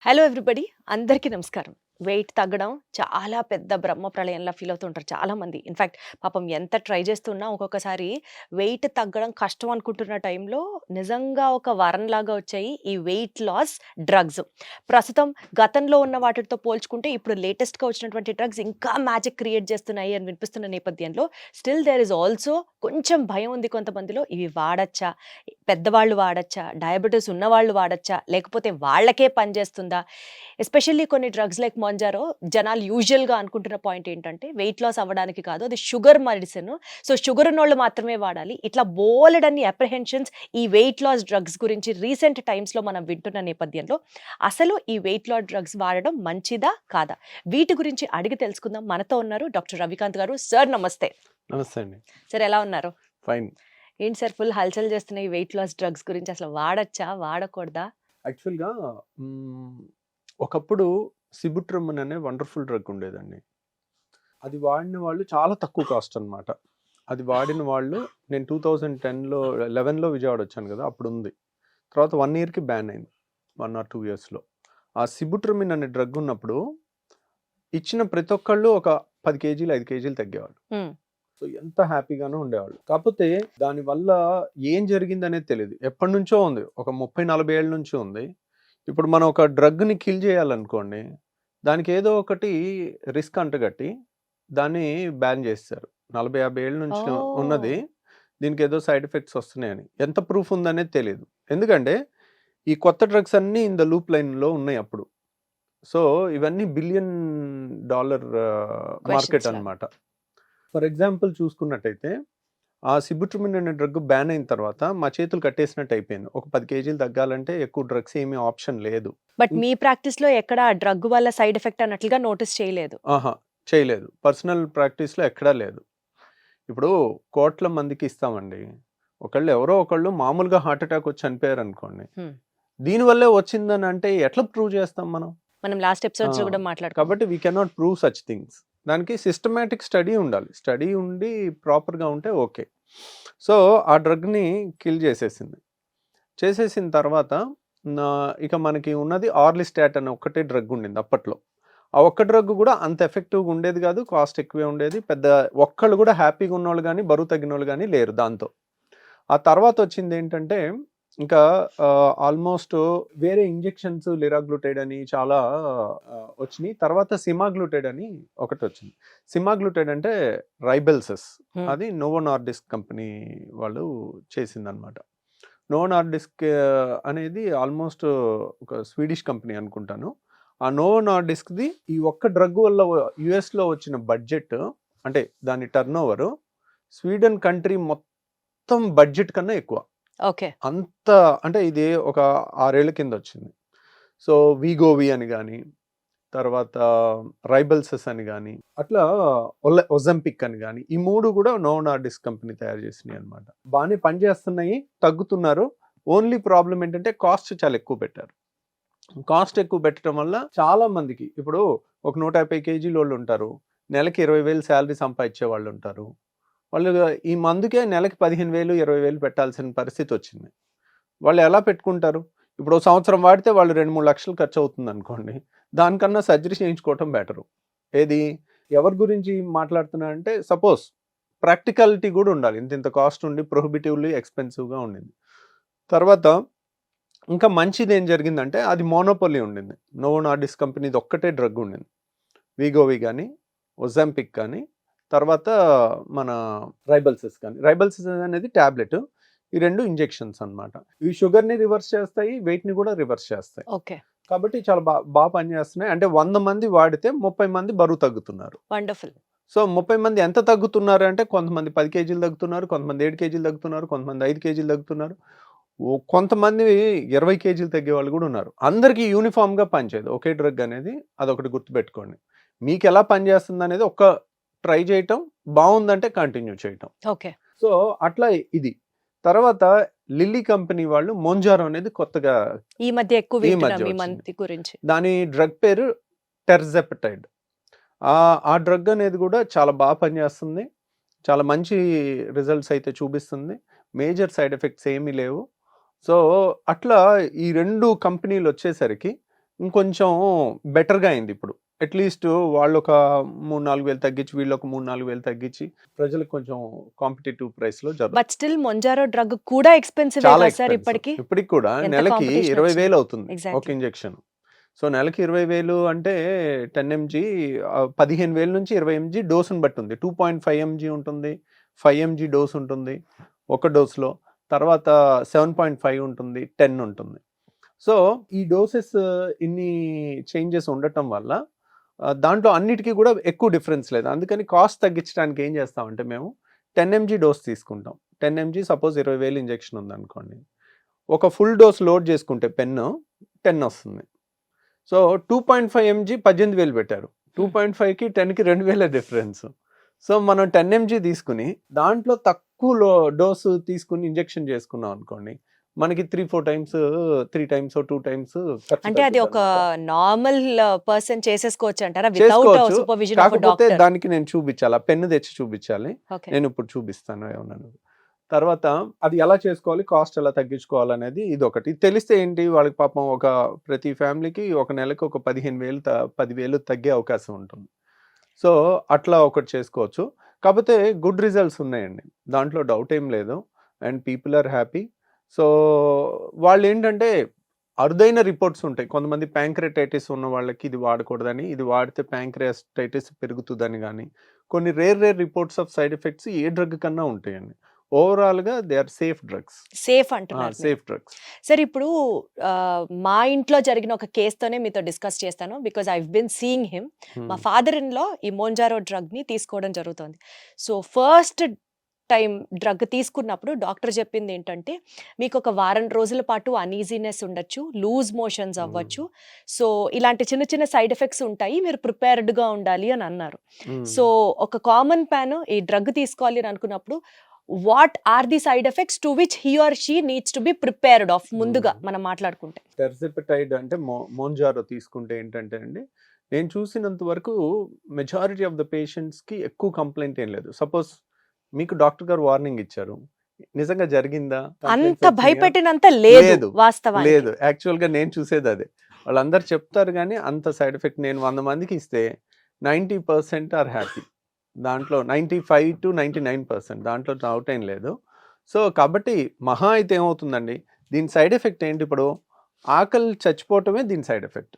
Hello everybody, అందరికీ నమస్కారం. Wait తగ్గడం చాలా పెద్ద బ్రహ్మ ప్రళయంలా ఫీల్ అవుతూ ఉంటారు చాలామంది. ఇన్‌ఫాక్ట్ పాపం ఎంత ట్రై చేస్తున్నా ఒక్కొక్కసారి వెయిట్ తగ్గడం కష్టం అనుకుంటున్న టైంలో నిజంగా ఒక వరంలాగా వచ్చాయి ఈ వెయిట్ లాస్ డ్రగ్స్. ప్రస్తుతం గతంలో ఉన్న వాటితో పోల్చుకుంటే ఇప్పుడు లేటెస్ట్‌గా వచ్చినటువంటి డ్రగ్స్ ఇంకా మ్యాజిక్ క్రియేట్ చేస్తున్నాయి అని వినిపిస్తున్న నేపథ్యంలో స్టిల్ దేర్ ఈస్ ఆల్సో కొంచెం భయం ఉంది కొంతమందిలో. ఇవి వాడచ్చా? పెద్దవాళ్ళు వాడచ్చా? డయాబెటిస్ ఉన్నవాళ్ళు వాడచ్చా? లేకపోతే వాళ్ళకే పనిచేస్తుందా? ఎస్పెషల్లీ కొన్ని డ్రగ్స్ లైక్ మొంజారో జనాలు యూజువల్‌గా అనుకుంటున్న పాయింట్ ఏంటంటే వెయిట్ లాస్ అవ్వడానికి కాదు, అది షుగర్ మెడిసిన్. సో షుగర్ ఉన్నోళ్ళు మాత్రమే వాడాలి. ఇట్లా బోలెడన్ని అప్రిహెన్షన్స్ ఈ వెయిట్ లాస్ డ్రగ్స్ గురించి రీసెంట్ టైమ్స్‌లో మనం వింటున్న నేపథ్యంలో అసలు ఈ వెయిట్ లాస్ డ్రగ్స్ వాడడం మంచిదా? కాదా? వీటి గురించి అడిగి తెలుసుకుందాం. మనతో ఉన్నారు డాక్టర్ రవికాంత్ గారు. సార్ నమస్తే. నమస్తే అండి. సార్ ఎలా ఉన్నారు? ఫైన్. ఏంటి సార్ ఫుల్ హల్చల్ చేస్తున్న ఈ వెయిట్ లాస్ డ్రగ్స్ గురించి అసలు వాడచ్చా? వాడకూడదా? యాక్చువల్‌గా ఒకప్పుడు సిబుట్రమన్ అనే వండర్‌ఫుల్ డ్రగ్ ఉండేదండి. అది వాడిన వాళ్ళు చాలా తక్కువ కాస్ట్ అనమాట. అది వాడిన వాళ్ళు నేను 2010లో 11లో విజయవాడ వచ్చాను కదా! అప్పుడుంది. తర్వాత 1 ఇయర్‌కి బ్యాన్ అయింది. 1 ఆర్ 2 ఇయర్స్‌లో. ఆ సిబుట్రమిన్ అనే డ్రగ్ ఉన్నప్పుడు ఇచ్చిన ప్రతి ఒక్కళ్ళు ఒక 10 కేజీలు, 5 కేజీలు తగ్గేవాళ్ళు. హ్మ్. సో ఎంత హ్యాపీగానో ఉండేవాళ్ళు. కాకపోతే దానివల్ల ఏం జరిగిందనేది తెలీదు. ఎప్పటినుంచో ఉంది. ఒక 30, 40 ఏళ్ల నుంచి ఉంది. ఇప్పుడు మనం ఒక డ్రగ్‌ని కిల్ చేయాలనుకోండి, దానికి ఏదో ఒకటి రిస్క్ అంటగట్టి దాన్ని బ్యాన్ చేసేశారు. 40, 50 ఏళ్ల నుంచి ఉన్నది. ఓహ్! దీనికి ఏదో సైడ్ ఎఫెక్ట్స్ వస్తున్నాయని. ఎంత ప్రూఫ్ ఉందనేది తెలీదు. ఎందుకంటే ఈ కొత్త డ్రగ్స్ అన్నీ ఇన్ ద లూప్ లైన్‌లో ఉన్నాయి అప్పుడు. సో ఇవన్నీ బిలియన్ డాలర్ మార్కెట్ క్వెషన్స్ లాగా. అన్నమాట. ఫర్ ఎగ్జాంపుల్ చూసుకున్నట్టయితే ఆ సిబుట్రమిన్ అనే డ్రగ్ బ్యాన్ అయిన తర్వాత మా చేతులు కట్టేసినట్టు అయిపోయింది. ఒక 10 కేజీలు తగ్గాలంటే ఎక్కువ డ్రగ్స్ ఏమీ ఆప్షన్ లేదు. బట్ మీ ప్రాక్టీస్‌లో ఎక్కడ ఆ డ్రగ్ వల్ల సైడ్ ఎఫెక్ట్ అన్నట్లుగా నోటీస్ చేయలేదు. ఆహా! చేయలేదు. పర్సనల్ ప్రాక్టీస్‌లో ఎక్కడా లేదు. ఇప్పుడు కోట్ల మందికి ఇస్తామండి. ఎవరో ఒకళ్ళు మామూలుగా హార్ట్ అటాక్ వచ్చి చనిపోయారనుకోండి. హ్మ్. దీనివల్లే వచ్చిందని అంటే ఎట్లా ప్రూవ్ చేస్తాం మనం? మనం లాస్ట్ ఎపిసోడ్స్‌లో ఆ! కూడా మాట్లాడుకున్నాం. కాబట్టి we cannot prove such things. దానికి సిస్టమాటిక్ స్టడీ ఉండాలి. స్టడీ ఉండి ప్రాపర్‌గా ఉంటే ఓకే. సో, ఆ డ్రగ్‌ని కిల్ చేసేసింది. చేసేసిన తర్వాత ఇక మనకి ఉన్నది ఆర్లిస్టాట్ అనే ఒక్కటే డ్రగ్ ఉండింది అప్పట్లో. ఆ ఒక్క డ్రగ్ కూడా అంత ఎఫెక్టివ్‌గా ఉండేది కాదు. కాస్ట్ ఎక్కువే ఉండేది. ఒక్కళ్ళు కూడా హ్యాపీగా ఉన్నోళ్ళు గానీ, బరువు తగ్గినోళ్ళు గానీ లేరు దాంతో. ఆ తర్వాత వచ్చిందేంటంటే ఇంకా ఆల్మోస్ట్ వేరే ఇంజెక్షన్స్ లిరాగ్లూటైడ్ అని చాలా వచ్చినాయి. తర్వాత సిమాగ్లూటైడ్ అని ఒకటొచ్చింది. సిమాగ్లూటైడ్ అంటే రైబెల్సస్. హ్మ్. అది నోవో నార్డిస్క్ కంపెనీ వాళ్ళు చేసిందనమాట. నోవో నార్డిస్క్ అనేది ఆల్మోస్ట్ ఒక స్వీడిష్ కంపెనీ అనుకుంటాను. ఆ నోవో నార్డిస్క్‌ది ఈ ఒక్క డ్రగ్ వల్ల యూఎస్‌లో వచ్చిన బడ్జెట్ అంటే దాని టర్నోవర్ స్వీడన్ కంట్రీ మొత్తం బడ్జెట్ కన్నా ఎక్కువ. ఓకే. అంత అంటే ఇది ఒక 6 ఏళ్ల కింద వచ్చింది. సో, వీగోవి అని గాని, తర్వాత రైబెల్సస్ అని గాని, అట్లా ఒజెంపిక్ అని గాని, ఈ 3 కూడా నోవో నార్డిస్క్ కంపెనీ తయారు చేసినయి అన్నమాట. బానే పనిచేస్తున్నాయి, తగ్గుతున్నారు. ఓన్లీ ప్రాబ్లమ్ ఏంటంటే కాస్ట్ చాలా ఎక్కువ పెట్టారు. కాస్ట్ ఎక్కువ పెట్టడం వల్ల చాలా మందికి ఇప్పుడు ఒక 150 కేజీలోళ్ళు ఉంటారు. నెలకి 20,000 సాలరీ సంపాదించే వాళ్ళు ఉంటారు. వాళ్ళు ఈ మందుకే నెలకి 15,000, 20,000 పెట్టాల్సిన పరిస్థితి వచ్చింది. వాళ్ళు ఎలా పెట్టుకుంటారు? ఇప్పుడు ఓ సంవత్సరం వాడితే వాళ్ళు 2, 3 లక్షలు ఖర్చు అవుతుంది అనుకోండి. దానికన్నా సర్జరీ చేయించుకోవటం బెటరు. ఏది? ఎవరి గురించి మాట్లాడుతున్నా అంటే సపోజ్ ప్రాక్టికాలిటీ కూడా ఉండాలి. ఇంత కాస్ట్ ఉండి ప్రొహిబిటివ్‌లీ ఎక్స్‌పెన్సివ్‌గా ఉండింది. తర్వాత ఇంకా మంచిది ఏం జరిగిందంటే అది మోనోపోలీ ఉండింది. నోవో నార్డిస్క్ కంపెనీది ఒక్కటే డ్రగ్ ఉండింది. వీగోవి గాని, ఒజెంపిక్ కానీ, తర్వాత మన రైబెల్సస్ కానీ. రైబెల్సస్ అనేది టాబ్లెట్. ఈ 2 ఇంజెక్షన్స్ అన్నమాట. ఇవి షుగర్‌ని రివర్స్ చేస్తాయి, వెయిట్‌ని కూడా రివర్స్ చేస్తాయి. ఓకే. కాబట్టి చాలా పనిచేస్తున్నాయి. అంటే 100 మంది వాడితే 30 మంది బరువు తగ్గుతున్నారు. వండర్‌ఫుల్. సో 30 మంది ఎంత తగ్గుతున్నారు అంటే కొంతమంది 10 కేజీలు తగ్గుతున్నారు, కొంతమంది 7 కేజీలు తగ్గుతున్నారు, కొంతమంది 5 కేజీలు తగ్గుతున్నారు. కొంతమంది 20 కేజీలు తగ్గేవాళ్ళు కూడా ఉన్నారు. అందరికీ యూనిఫామ్‌గా పనిచేయదు. ఒకే డ్రగ్ అనేది అదొకటి గుర్తుపెట్టుకోండి. మీకెలా పనిచేస్తుందనేది ట్రై చేయటం, బావుందంటే కంటిన్యూ చేయటం. ఓకే. సో అట్లా ఇది. తర్వాత లిల్లీ కంపెనీ వాళ్ళు మొంజారో అనేది కొత్తగా ఈ మధ్య ఎక్కువ ఈ వింటున్నాం మధ్య ఈ వచ్చింది. మంత్ గురించి. దాని డ్రగ్ పేరు టెర్జెపటైడ్. ఆ డ్రగ్ అనేది కూడా చాలా పనిచేస్తుంది. చాలా మంచి రిజల్ట్స్ అయితే చూపిస్తుంది. మేజర్ సైడ్ ఎఫెక్ట్స్ ఏమీ లేవు. సో అట్లా ఈ 2 కంపెనీలు వచ్చేసరికి ఇంకొంచెం బెటర్గా అయింది ఇప్పుడు. అట్లీస్ట్ వాళ్ళు ఒక 3-4 వేలు తగ్గించి, వీళ్ళు ఒక 3-4 వేలు తగ్గించి ప్రజలకు కొంచెం కాంపిటేటివ్ ప్రైస్ లో జరుగుతుంది. బట్ స్టిల్ మొంజారో డ్రగ్ కూడా ఎక్స్పెన్సివ్ చాలా సార్ ఎక్స్పెన్సివ్. ఇప్పటికి. ఇప్పటికి కూడా ఎంత నెలకి competition 20,000 వచ్చినా. అవుతుంది ఒక Exactly. ఇంజెక్షన్. సో నెలకి 20,000 అంటే 10 mg 15,000 నుంచి 20 mg డోసుని బట్టి ఉంది. 2.5 mg ఉంటుంది, 5 mg డోస్ ఉంటుంది ఒక డోస్లో, తర్వాత 7.5 ఉంటుంది, 10 ఉంటుంది. సో ఈ డోసెస్ ఇన్ని చేంజెస్ ఉండటం వల్ల దాంట్లో అన్నిటికీ కూడా ఎక్కువ డిఫరెన్స్ లేదు. అందుకని కాస్ట్ తగ్గించడానికి ఏం చేస్తామంటే మేము 10 mg డోస్ తీసుకుంటాం. 10 mg సపోజ్ 20,000 ఇంజెక్షన్ ఉందనుకోండి, ఒక ఫుల్ డోస్ లోడ్ చేసుకుంటే పెన్ 10 వస్తుంది. సో 2.5 mg 18,000 పెట్టారు, 2.5కి 10కి 2,000 డిఫరెన్స్. సో మనం 10 mg తీసుకుని దాంట్లో తక్కువ డోసు తీసుకుని ఇంజెక్షన్ చేసుకున్నాం అనుకోండి, మనకి 3-4 టైమ్స్ 3 టైమ్స్ 2 టైమ్స్ అంటే అది ఒక నార్మల్ పర్సన్ చేసేసుకోవచ్చు అంటారా వితౌట్ చేసుకోవచ్చు. సూపర్విజన్ ఆఫ్ కాకపోతే డాక్టర్? దానికి నేను చూపించాలి, ఆ పెన్ను తెచ్చి చూపించాలి. ఓకే. నేను ఇప్పుడు చూపిస్తాను ఏమన్నా. తర్వాత అది ఎలా చేసుకోవాలి, కాస్ట్ ఎలా తగ్గించుకోవాలనేది ఇది ఒకటి తెలిస్తే ఏంటి వాళ్ళకి పాపం ఒక ప్రతి ఫ్యామిలీకి ఒక నెలకు ఒక 10,000 తగ్గే అవకాశం ఉంటుంది. సో అట్లా ఒకటి చేసుకోవచ్చు. కాకపోతే గుడ్ రిజల్ట్స్ ఉన్నాయండి, దాంట్లో డౌట్ ఏం లేదు. And people are happy. So వాళ్ళు ఏంటంటే అరుదైన రిపోర్ట్స్ ఉంటాయి. కొంతమంది ప్యాంక్రెటైటిస్ ఉన్న వాళ్ళకి ఇది వాడకూడదని, ఇది వాడితే ప్యాంక్రియాటైటిస్ పెరుగుతుందని, కానీ కొన్ని rare reports of side effects ఏ డ్రగ్ కన్నా ఉంటాయండి. ఓవరాల్గా they are safe drugs. Safe అంటున్నారు. Safe drugs. సార్ ఇప్పుడు మా ఇంట్లో జరిగిన ఒక కేసుతోనే మీతో డిస్కస్ చేస్తాను, because I been seeing him. మా ఫాదర్ ఇన్ లో ఈ మోంజారో డ్రగ్ ని తీసుకోవడం జరుగుతుంది. సో ఫస్ట్ టైం డ్రగ్ తీసుకున్నప్పుడు డాక్టర్ చెప్పింది ఏంటంటే, మీకు ఒక వారం రోజుల పాటు అనీజీనెస్ ఉండొచ్చు, లూజ్ మోషన్స్ అవ్వచ్చు, సో ఇలాంటి చిన్న చిన్న సైడ్ ఎఫెక్ట్స్ ఉంటాయి, మీరు ప్రిపేర్డ్గా ఉండాలి అని అన్నారు. సో ఒక కామన్ ప్యాన్ ఈ డ్రగ్ తీసుకోవాలి అని అనుకున్నప్పుడు what are the side effects to which he or she needs to be prepared of ముందుగా మనం మాట్లాడుకుంటే? టెర్సిపెటైడ్ అంటే మోంజారో తీసుకుంటే ఏంటంటే అండి, నేను చూసినంత వరకు మెజారిటీ ఆఫ్ ద పేషెంట్స్కి ఎక్కువ కంప్లైంట్ ఏం లేదు. సపోజ్ మీకు డాక్టర్ గారు వార్నింగ్ ఇచ్చారు, నిజంగా జరిగిందా? అంత భయపెట్టినంత లేదు వాస్తవానికి. లేదు, యాక్చువల్గా నేను చూసేది అదే. వాళ్ళందరూ చెప్తారు కానీ అంత సైడ్ ఎఫెక్ట్ నేను 100 మందికి ఇస్తే 90% ఆర్ హ్యాపీ. దాంట్లో 95 to 99% దాంట్లో డౌట్ ఏం లేదు. సో కాబట్టి మహా అయితే ఏమవుతుందండి, దీని సైడ్ ఎఫెక్ట్ ఏంటి, ఇప్పుడు ఆకలి చచ్చిపోవటమే దీని సైడ్ ఎఫెక్ట్.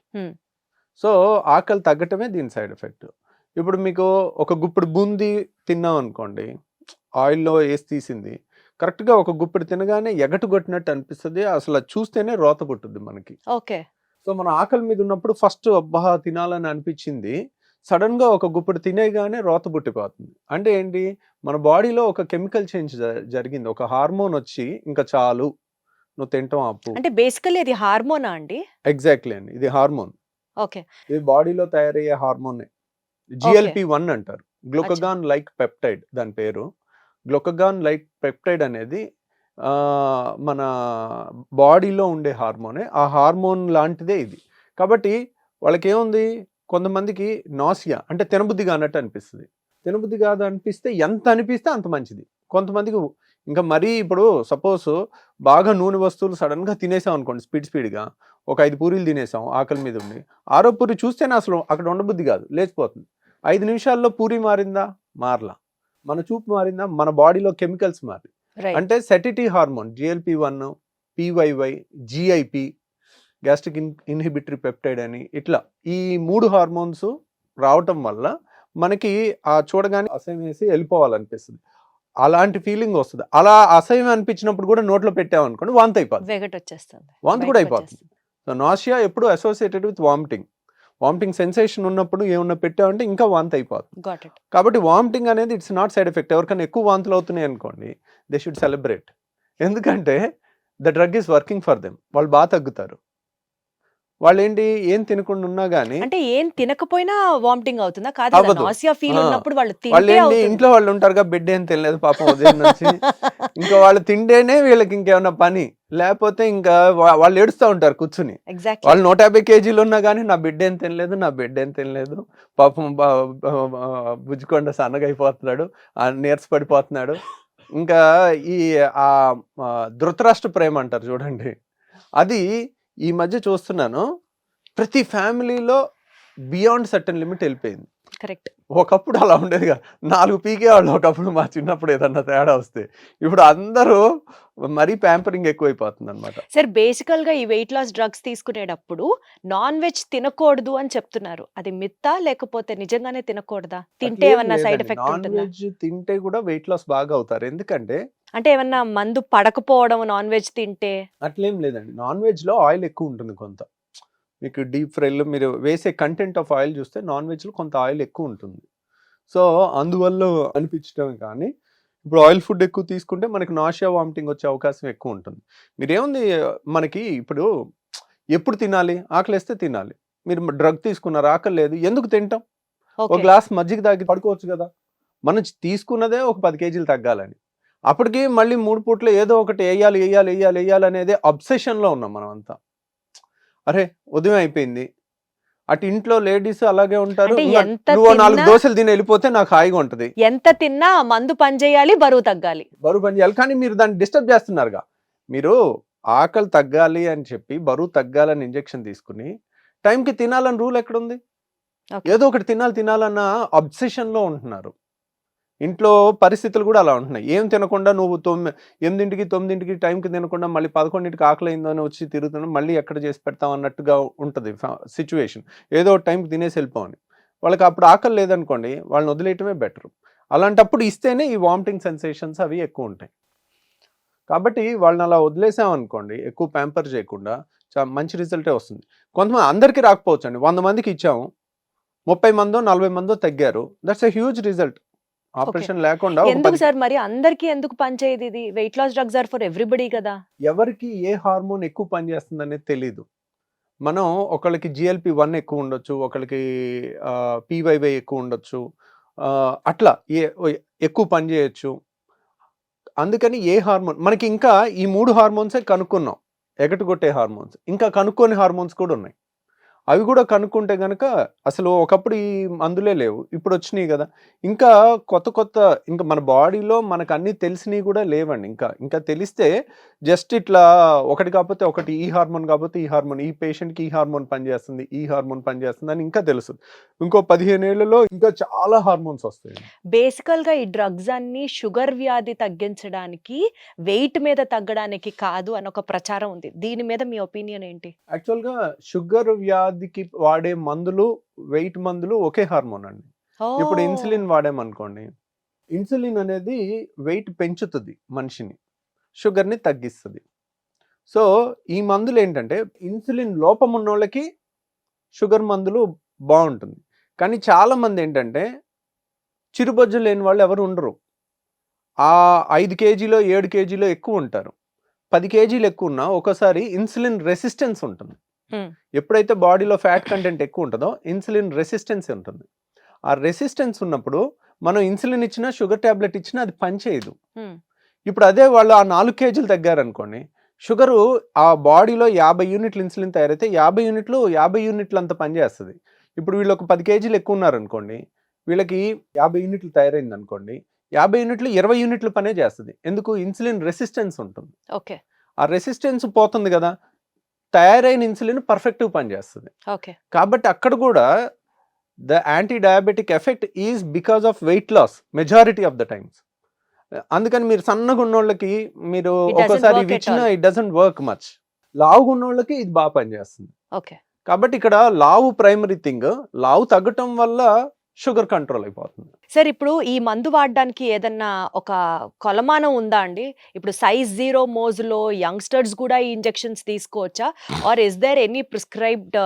సో ఆకలి తగ్గటమే దీని సైడ్ ఎఫెక్ట్. ఇప్పుడు మీకు ఒక గుప్పుడు బూందీ తిన్నాం అనుకోండి, ఆయిల్లో వేసి తీసింది, కరెక్ట్గా ఒక గుప్పెడు తినగానే ఎగటు కొట్టినట్టు అనిపిస్తుంది, అసలు అది చూస్తేనే రోత పుట్టుద్ది మనకి. ఓకే. సో మన ఆకలి మీద ఉన్నప్పుడు ఫస్ట్ అబ్బా తినాలని అనిపించింది, సడన్ గా ఒక గుప్పెడు తినేగానే రోత పుట్టిపోతుంది. అంటే ఏంటి, మన బాడీలో ఒక కెమికల్ చేంజ్ జరిగింది, ఒక హార్మోన్ వచ్చి ఇంకా చాలు నువ్వు తింటాం ఆపు. అంటే బేసికల్లీ ఇది హార్మోనా అండి? ఎగ్జాక్ట్లీ అండి, ఇది హార్మోన్. ఓకే. ఇది బాడీలో తయారయ్యే హార్మోన్, GLP-1 అంటారు, గ్లూకగాన్ లైక్ పెప్టైడ్ దాని పేరు. గ్లూకగాన్ లైక్ పెప్టైడ్ అనేది మన బాడీలో ఉండే హార్మోనే, ఆ హార్మోన్ లాంటిదే ఇది. కాబట్టి వాళ్ళకి ఏముంది, కొంతమందికి నాసియా అంటే తినబుద్ధిగా అన్నట్టు అనిపిస్తుంది, తినబుద్ధి కాదు అనిపిస్తే ఎంత అనిపిస్తే అంత మంచిది. కొంతమందికి ఇంకా మరీ ఇప్పుడు సపోజ్ బాగా నూనె వస్తువులు సడన్గా తినేసాం అనుకోండి, స్పీడ్గా ఒక 5 పూరీలు తినేసాం ఆకలి మీద ఉండి, 6వ పూరి చూస్తేనే అసలు అక్కడ ఉండబుద్ధి కాదు, లేచిపోతుంది. 5 నిమిషాల్లో పూరి మారిందా? మారలా. మన చూపు మారిందా? మన బాడీలో కెమికల్స్ మారి. అంటే satiety hormone GLP-1, PYY, GIP, gastric inhibitory peptide అని, ఇట్లా ఈ 3 హార్మోన్స్ రావటం వల్ల మనకి ఆ చూడగానే అసహ్యం వేసి వెళ్ళిపోవాలనిపిస్తుంది, అలాంటి ఫీలింగ్ వస్తుంది. అలా అసహ్యం అనిపించినప్పుడు కూడా నోట్లో పెట్టామనుకోండి వాంతి అయిపోతుంది, వాంతి కూడా అయిపోతుంది. సో నాసియా ఎప్పుడు అసోసియేటెడ్ విత్ వామిటింగ్ సెన్సేషన్ ఉన్నప్పుడు ఏమన్నా పెట్టామంటే ఇంకా వాంతి అయిపోతుంది. కాబట్టి వామిటింగ్ అనేది ఇట్స్ నాట్ సైడ్ ఎఫెక్ట్. ఎవరికైనా ఎక్కువ వాంతులు అవుతున్నాయి అనుకోండి, దే షుడ్ సెలబ్రేట్, ఎందుకంటే the drug is working for them. వాళ్ళు బాగా తగ్గుతారు. వాళ్ళు ఏంటి, ఏం తినకుండా ఉన్నా గానీ, అంటే ఏం తినకపోయినా వామిటింగ్ అవుతుందా? కాదు, నాసియా ఫీల్ ఉన్నప్పుడు వాళ్ళు ఏంటి, ఇంట్లో వాళ్ళు ఉంటారుగా, బిడ్డ ఏం తినలేదు పాపం ఉదయం నుంచి, ఇంకా వాళ్ళు తింటేనే వీళ్ళకి ఇంకేమన్నా పని, లేకపోతే ఇంకా వాళ్ళు ఏడుస్తూ ఉంటారు కూర్చుని. వాళ్ళు 150 kgs ఉన్నా కానీ నా బిడ్డ ఏం తినలేదు, పాపం బుజ్జికొండ సన్నగా అయిపోతున్నాడు, నీరసపడిపోతున్నాడు. ఇంకా ఈ ధృతరాష్ట్ర ప్రేమ అంటారు చూడండి, అది ఈ మధ్య చూస్తున్నాను. ప్రతి ఫ్యామిలీలో బియాండ్ సర్టన్ లిమిట్ వెళ్ళిపోయింది. కరెక్ట్. ఒకప్పుడు అలా ఉండేదిగా, 4 పీకేవాళ్ళు ఒకప్పుడు మా చిన్నప్పుడు ఏదన్నా తేడా వస్తే. ఇప్పుడు అందరూ మరీ ప్యాంపరింగ్ ఎక్కువైపోతుంది అనమాట. సార్ బేసికల్గా ఈ వెయిట్ లాస్ డ్రగ్స్ తీసుకునేటప్పుడు నాన్ వెజ్ తినకూడదు అని చెప్తున్నారు. అది మిత్తా లేకపోతే నిజంగానే తినకూడదా? తింటే ఏమన్నా సైడ్ ఎఫెక్ట్ నాన్ ఉంటుందా? వెజ్ తింటే కూడా వెయిట్ లాస్ బాగా అవుతారు. ఎందుకంటే అంటే ఏమన్నా మందు పడకపోవడం నాన్ వెజ్ తింటే? అట్లేం లేదండి. నాన్ వెజ్ లో ఆయిల్ ఎక్కువ ఉంటుంది కొంత. మీకు డీప్ ఫ్రైలో మీరు వేసే కంటెంట్ ఆఫ్ ఆయిల్ చూస్తే నాన్ వెజ్లో కొంత ఆయిల్ ఎక్కువ ఉంటుంది. సో అందువల్ల అనిపించడం కానీ, ఇప్పుడు ఆయిల్ ఫుడ్ ఎక్కువ తీసుకుంటే మనకి నాషియా వామిటింగ్ వచ్చే అవకాశం ఎక్కువ ఉంటుంది. మీరేముంది, మనకి ఇప్పుడు ఎప్పుడు తినాలి? ఆకలిస్తే తినాలి. మీరు డ్రగ్ తీసుకున్నారు, ఆకలి లేదు, ఎందుకు తింటాం? ఒక గ్లాస్ మజ్జిగ తాగి పడుకోవచ్చు కదా. మనం తీసుకున్నదే ఒక 10 కేజీలు తగ్గాలని. అప్పటికి మళ్ళీ 3 పూట్లు ఏదో ఒకటి వేయాలి అనేది అబ్సెషన్లో ఉన్నాం మనం అంతా. అరే ఉదయం అయిపోయింది, అటు ఇంట్లో లేడీస్ అలాగే ఉంటారు. అంటే ఎంత నువ్వు 4 తిన్నా- దోశలు తిని వెళ్ళిపోతే నాకు హాయిగా ఉంటది. ఎంత తిన్నా ఆ మందు పనిచేయాలి, బరువు తగ్గాలి. బరువు పని చేయాలి, కానీ మీరు దాన్ని డిస్టర్బ్ చేస్తున్నారుగా. మీరు ఆకలి తగ్గాలి అని చెప్పి బరువు తగ్గాలని ఇంజెక్షన్ తీసుకుని టైంకి తినాలని రూల్ ఎక్కడుంది? Okay. ఏదో ఒకటి తినాలన్న అబ్సెషన్ లో ఉంటున్నారు. ఇంట్లో పరిస్థితులు కూడా అలా ఉంటున్నాయి. ఏం తినకుండా నువ్వు 8కి 9కి టైంకి తినకుండా మళ్ళీ 11కి ఆకలి అయిందని వచ్చి తిరుగుతున్నాం, మళ్ళీ ఎక్కడ చేసి పెడతాం అన్నట్టుగా ఉంటుంది సిచ్యువేషన్. ఏదో ఒక టైంకి తినేసి వెళ్ళిపోవని. వాళ్ళకి అప్పుడు ఆకలి లేదనుకోండి, వాళ్ళని వదిలేయటమే బెటర్. అలాంటప్పుడు ఇస్తేనే ఈ వామిటింగ్ సెన్సేషన్స్ అవి ఎక్కువ ఉంటాయి. కాబట్టి వాళ్ళని అలా వదిలేసామనుకోండి, ఎక్కువ ప్యాంపర్ చేయకుండా మంచి రిజల్టే వస్తుంది. కొంతమంది, అందరికీ రాకపోవచ్చు అండి. 100 మందికి ఇచ్చాము, 30 మందో 40 మందో తగ్గారు. That's a huge result. Operation లేకుండా ఎందుకు సార్ మరి అందరికి ఎందుకు పనిచేయదు ఇది? Weight loss drugs are for everybody కదా. ఎవరికి ఏ హార్మోన్ ఎక్కువ పనిచేస్తుంది అనేది తెలీదు. మనం ఒకళ్ళకి GLP-1 ఎక్కువ ఉండొచ్చు, ఒకళ్ళకి PYY ఎక్కువ ఉండొచ్చు, అట్లా ఎక్కువ పని చేయొచ్చు. అందుకని ఏ హార్మోన్ మనకి, ఇంకా ఈ 3 హార్మోన్సే కనుక్కున్నాం, ఎగటగొట్టే హార్మోన్స్. ఇంకా కనుక్కోని హార్మోన్స్ కూడా ఉన్నాయి. అవి కూడా కనుక్కుంటే కనుక అసలు ఒకప్పుడు ఈ మందులే లేవు, ఇప్పుడు వచ్చినాయి కదా. ఇంకా కొత్త ఇంకా మన బాడీలో మనకు అన్ని తెలిసినవి కూడా లేవండి. ఇంకా తెలిస్తే జస్ట్ ఇట్లా ఒకటి కాకపోతే ఒకటి, ఈ హార్మోన్ కాకపోతే ఈ హార్మోన్, ఈ పేషెంట్కి ఈ హార్మోన్ పనిచేస్తుంది, ఈ హార్మోన్ పనిచేస్తుంది అని ఇంకా తెలుసు. ఇంకో 15 ఏళ్లలో ఇంకా చాలా హార్మోన్స్ వస్తాయి. బేసికల్ గా ఈ డ్రగ్స్ అన్ని షుగర్ వ్యాధి తగ్గించడానికి, వెయిట్ మీద తగ్గడానికి కాదు అని ఒక ప్రచారం ఉంది. దీని మీద మీ ఒపీనియన్ ఏంటి? యాక్చువల్గా షుగర్ వ్యాధికి వాడే మందులు, వెయిట్ మందులు ఒకే హార్మోన్ అండి. ఇప్పుడు ఇన్సులిన్ వాడామనుకోండి, ఇన్సులిన్ అనేది వెయిట్ పెంచుతుంది మనిషిని, షుగర్ని తగ్గిస్తుంది. సో ఈ మందులు ఏంటంటే, ఇన్సులిన్ లోపం ఉన్న వాళ్ళకి షుగర్ మందులు బాగుంటుంది. కానీ చాలా మంది ఏంటంటే, చిరుబొజ్జు లేని వాళ్ళు ఎవరు ఉండరు. ఆ 5 కేజీలో 7 కేజీలో ఎక్కువ ఉంటారు. 10 కేజీలు ఎక్కువ ఉన్నా ఒకసారి ఇన్సులిన్ రెసిస్టెన్స్ ఉంటుంది. ఎప్పుడైతే బాడీలో ఫ్యాట్ కంటెంట్ ఎక్కువ ఉంటుందో ఇన్సులిన్ రెసిస్టెన్స్ ఉంటుంది. ఆ రెసిస్టెన్స్ ఉన్నప్పుడు మనం ఇన్సులిన్ ఇచ్చినా, షుగర్ ట్యాబ్లెట్ ఇచ్చినా అది పనిచేయదు. ఇప్పుడు అదే వాళ్ళు ఆ 4 కేజీలు తగ్గారనుకోండి, షుగరు ఆ బాడీలో 50 యూనిట్లు ఇన్సులిన్ తయారైతే 50 యూనిట్లు అంత పనిచేస్తుంది. ఇప్పుడు వీళ్ళు ఒక 10 కేజీలు ఎక్కువ ఉన్నారనుకోండి, వీళ్ళకి 50 యూనిట్లు తయారైంది అనుకోండి, 50 యూనిట్లు 20 యూనిట్లు పనే చేస్తుంది. ఎందుకు? ఇన్సులిన్ రెసిస్టెన్స్ ఉంటుంది. ఓకే. ఆ రెసిస్టెన్స్ పోతుంది కదా, తయారైన ఇన్సులిన్ పర్ఫెక్ట్గా పనిచేస్తుంది. ఓకే. కాబట్టి అక్కడ కూడా the anti diabetic effect is because of weight loss majority of the times. అందుకని మీరు సన్నగా ఉన్నోళ్ళకి మీరు ఒకసారి ఇవి ఇచ్చినా ఇట్ డజంట్ వర్క్ మచ్. లావుగా ఉన్నోళ్ళకి ఇది బాగా పనిచేస్తుంది. ఓకే. కాబట్టి ఇక్కడ లావు ప్రైమరీ థింగ్. లావు తగ్గటం వల్ల షుగర్ కంట్రోల్ అయిపోతుంది. సార్ ఇప్పుడు ఈ మందు వాడడానికి ఏదన్నా ఒక కొలమానం ఉందా అండి? ఇప్పుడు సైజ్ 0 మోజులో యంగ్స్టర్స్ కూడా ఈ ఇంజెక్షన్స్ తీసుకోవచ్చా? Or is there any prescribed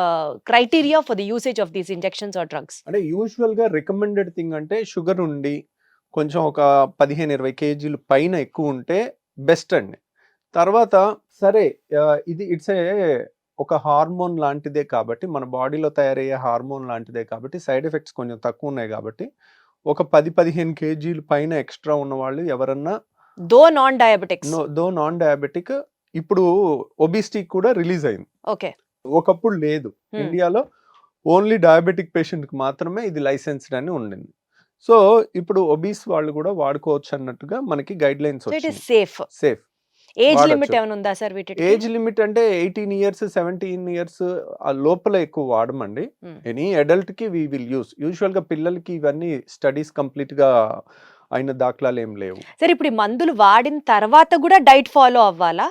criteria for the usage of these injections or drugs? అంటే యూజువల్గా రికమెండెడ్ థింగ్ అంటే షుగర్ ఉండి కొంచెం ఒక 15-20 కేజీలు పైన ఎక్కువ ఉంటే బెస్ట్ అండి. తర్వాత సరే, ఇది ఇట్స్ ఒక హార్మోన్ లాంటిదే కాబట్టి, మన బాడీలో తయారయ్యే హార్మోన్ లాంటిదే కాబట్టి సైడ్ ఎఫెక్ట్స్ కొంచెం తక్కువ ఉన్నాయి కాబట్టి, ఒక 10-15 కేజీలు పైన ఎక్స్ట్రా ఉన్న వాళ్ళు ఎవరన్నా, దో నాన్ డయాబెటిక్, ఇప్పుడు ఒబిసిటీ కూడా రిలీజ్ అయింది. ఓకే. ఒకప్పుడు లేదు. ఇండియాలో ఓన్లీ డయాబెటిక్ పేషెంట్కి మాత్రమే ఇది లైసెన్స్డ్ అని ఉండింది. సో ఇప్పుడు ఒబీస్ వాళ్ళు కూడా వాడుకోవచ్చు అన్నట్టుగా మనకి గైడ్ లైన్స్ వచ్చాయి. సేఫ్. ఏజ్ వాడొచ్చు. లిమిట్ ఏమైనా ఉందా సార్ వీటికి? ఏజ్ లిమిట్ అంటే 18 ఇయర్స్ 17 ఇయర్స్ ఆ లోపల ఎక్కువ వాడమండి. ఎనీ అడల్ట్ కి వి విల్ యూస్. యూజువల్ గా పిల్లలకి ఇవన్నీ స్టడీస్ కంప్లీట్ గా అయిన దాఖలాలు ఏం లేవు. సరే ఇప్పుడు ఈ మందులు వాడిన తర్వాత కూడా డైట్ ఫాలో అవ్వాలా?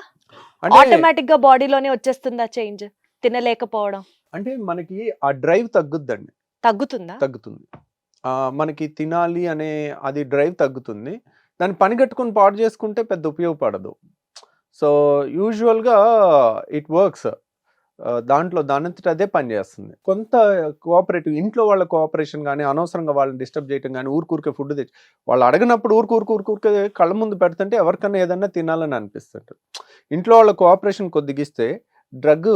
అంటే ఆటోమేటిక్ గా బాడీలోనే వచ్చేస్తుందా చేంజ్ తినలేకపోవడం? అంటే మనకి ఆ డ్రైవ్ తగ్గుద్దండి, తగ్గుతుందా? తగ్గుతుంది. మనకి తినాలి అనే అది డ్రైవ్ తగ్గుతుంది. దాన్ని పని కట్టుకొని పాడు చేసుకుంటే పెద్ద ఉపయోగపడదు. సో యూజువల్గా ఇట్ వర్క్స్. దాంట్లో దానంతట అదే పని చేస్తుంది. కొంత కోఆపరేటివ్ ఇంట్లో వాళ్ళ కోఆపరేషన్ కానీ, అనవసరంగా వాళ్ళని డిస్టర్బ్ చేయడం కానీ, ఊరికే ఫుడ్ తెచ్చి వాళ్ళు అడగనప్పుడు ఊరికే కళ్ళ ముందు పెడుతుంటే ఎవరికన్నా ఏదన్నా తినాలని అనిపిస్తుంది. ఇంట్లో వాళ్ళ కోఆపరేషన్ కొద్దిగిస్తే డ్రగ్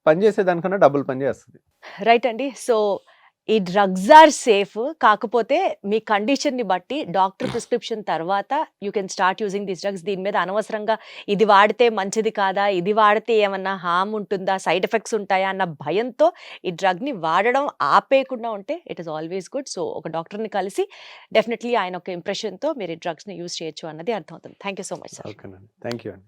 పనిచేసేదానికన్నా డబుల్ పని చేస్తుంది. రైట్ అండి. సో ఈ డ్రగ్స్ ఆర్ సేఫ్. కాకపోతే మీ కండిషన్ని బట్టి డాక్టర్ ప్రిస్క్రిప్షన్ తర్వాత you can start using these drugs. దీని మీద అనవసరంగా ఇది వాడితే మంచిది కాదా, ఇది వాడితే ఏమన్నా హామ్ ఉంటుందా, సైడ్ ఎఫెక్ట్స్ ఉంటాయా అన్న భయంతో ఈ డ్రగ్ని వాడడం ఆపేయకుండా ఉంటే it is always good. So ఒక డాక్టర్ని కలిసి డెఫినెట్లీ ఆయన ఒక ఇంప్రెషన్తో మీరు ఈ డ్రగ్స్ని యూజ్ చేయొచ్చు అన్నది అర్థమవుతుంది. Thank you so much sir. ఓకేనండి, థ్యాంక్ యూ అండి.